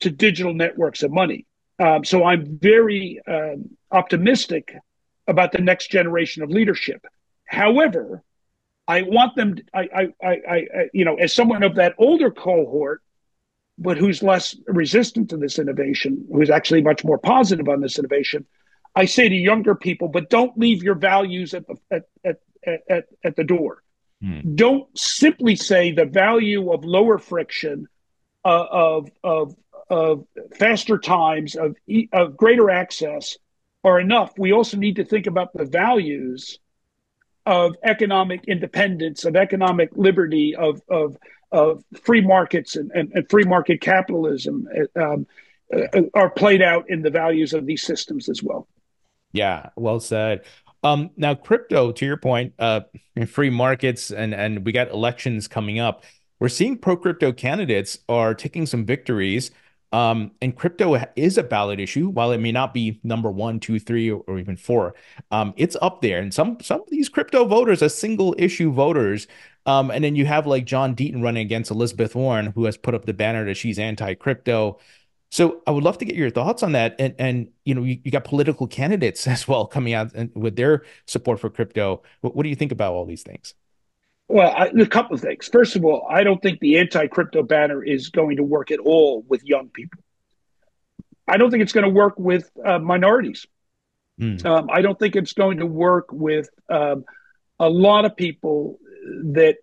to digital networks of money. So I'm very optimistic about the next generation of leadership. However, I want them, as someone of that older cohort, but who's less resistant to this innovation, who's actually much more positive on this innovation, I say to younger people, but don't leave your values at the door. Don't simply say the value of lower friction, of faster times, of greater access are enough. We also need to think about the values of economic independence, of economic liberty, of free markets and free market capitalism are played out in the values of these systems as well. Yeah, well said. Now, crypto, to your point, free markets and we got elections coming up. We're seeing pro-crypto candidates are taking some victories. And crypto is a ballot issue, while it may not be number one, two, three, or even four. It's up there. And some of these crypto voters are single issue voters. And then you have like John Deaton running against Elizabeth Warren, who has put up the banner that she's anti-crypto. So I would love to get your thoughts on that. And you got political candidates as well coming out with their support for crypto. What do you think about all these things? Well, a couple of things. First of all, I don't think the anti-crypto banner is going to work at all with young people. I don't think it's going to work with minorities. I don't think it's going to work with a lot of people that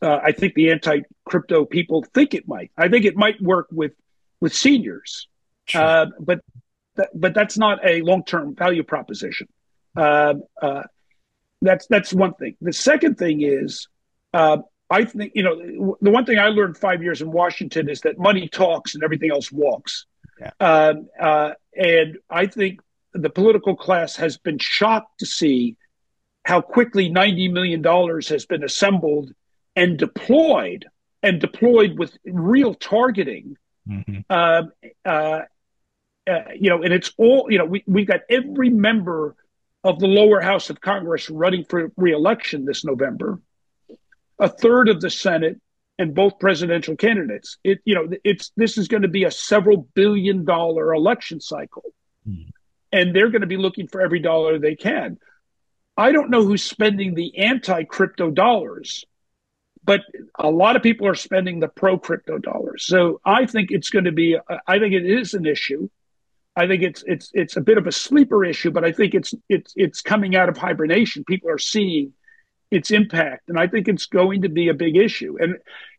I think the anti-crypto people think it might. I think it might work with seniors, sure. But that's not a long-term value proposition. That's one thing. The second thing is, I think, the one thing I learned 5 years in Washington is that money talks and everything else walks. Yeah. And I think the political class has been shocked to see how quickly $90 million has been assembled and deployed with real targeting. Mm-hmm. And it's all, we've got every member of the lower house of Congress running for re-election this November, a third of the Senate, and both presidential candidates. This is going to be a several billion-dollar election cycle, and they're going to be looking for every dollar they can. I don't know who's spending the anti-crypto dollars, but a lot of people are spending the pro-crypto dollars. So I think it's going to be. I think it is an issue. I think it's a bit of a sleeper issue, but I think it's coming out of hibernation. People are seeing its impact, and I think it's going to be a big issue.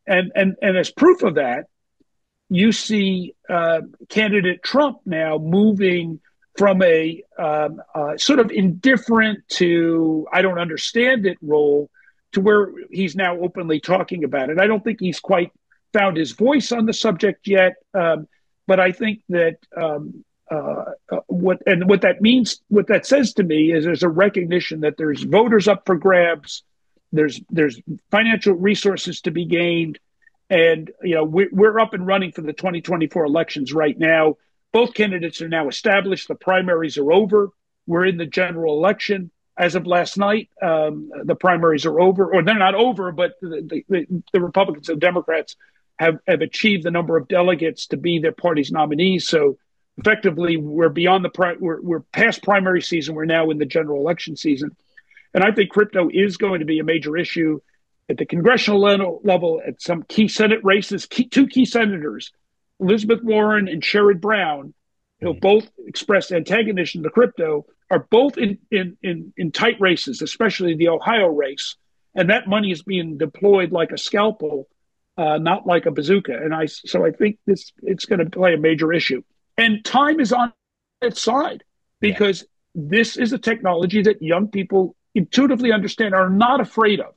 And as proof of that, you see candidate Trump now moving from a sort of indifferent to I don't understand it role to where he's now openly talking about it. I don't think he's quite found his voice on the subject yet, but I think that. What that means, what that says to me is there's a recognition that there's voters up for grabs, there's financial resources to be gained, and we're up and running for the 2024 elections right now. Both candidates are now established. The primaries are over. We're in the general election. As of last night, the primaries are over, or they're not over, but the Republicans and Democrats have achieved the number of delegates to be their party's nominees. So effectively, we're beyond we're past primary season. We're now in the general election season. And I think crypto is going to be a major issue at the congressional level, at some key Senate races. Two key senators, Elizabeth Warren and Sherrod Brown, who both expressed antagonism to crypto, are both in tight races, especially the Ohio race. And that money is being deployed like a scalpel, not like a bazooka. And so I think it's going to play a major issue. And time is on its side because this is a technology that young people intuitively understand, are not afraid of.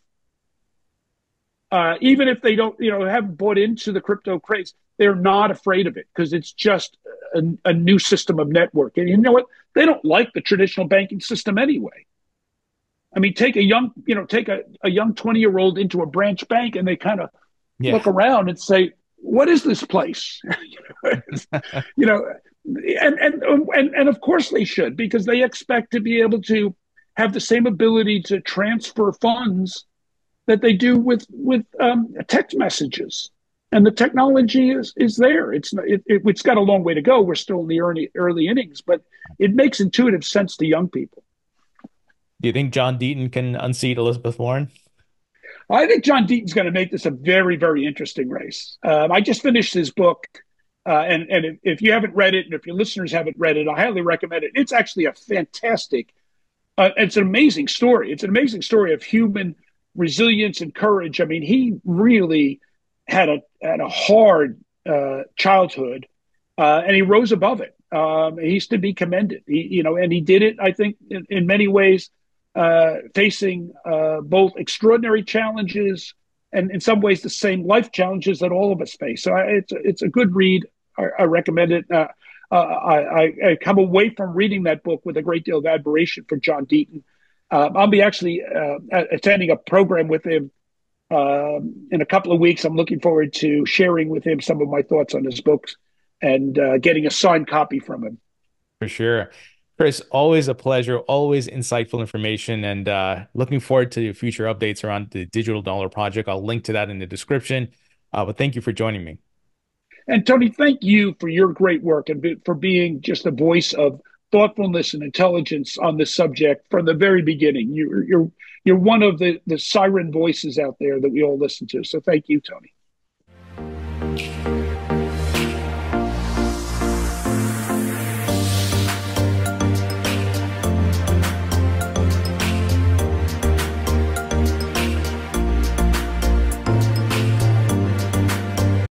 Even if they don't, haven't bought into the crypto craze, they're not afraid of it because it's just a new system of network. And you know what? They don't like the traditional banking system anyway. I mean, take a young 20-year-old into a branch bank and they kind of look around and say, what is this place? And of course they should, because they expect to be able to have the same ability to transfer funds that they do with text messages. And the technology is there. It's got a long way to go. We're still in the early innings, but it makes intuitive sense to young people. Do you think John Deaton can unseat Elizabeth Warren? I think John Deaton's going to make this a very, very interesting race. I just finished his book, and if you haven't read it, and if your listeners haven't read it, I highly recommend it. It's actually a fantastic, it's an amazing story. It's an amazing story of human resilience and courage. I mean, he really had a hard childhood, and he rose above it. He's to be commended. And he did it, I think, in many ways, facing both extraordinary challenges and in some ways the same life challenges that all of us face. So it's a good read. I recommend it. I come away from reading that book with a great deal of admiration for John Deaton. I'll be actually attending a program with him in a couple of weeks. I'm looking forward to sharing with him some of my thoughts on his books and getting a signed copy from him. For sure. Chris, always a pleasure, always insightful information, and looking forward to future updates around the Digital Dollar Project. I'll link to that in the description. But thank you for joining me. And Tony, thank you for your great work and for being just a voice of thoughtfulness and intelligence on this subject from the very beginning. You're one of the siren voices out there that we all listen to. So thank you, Tony.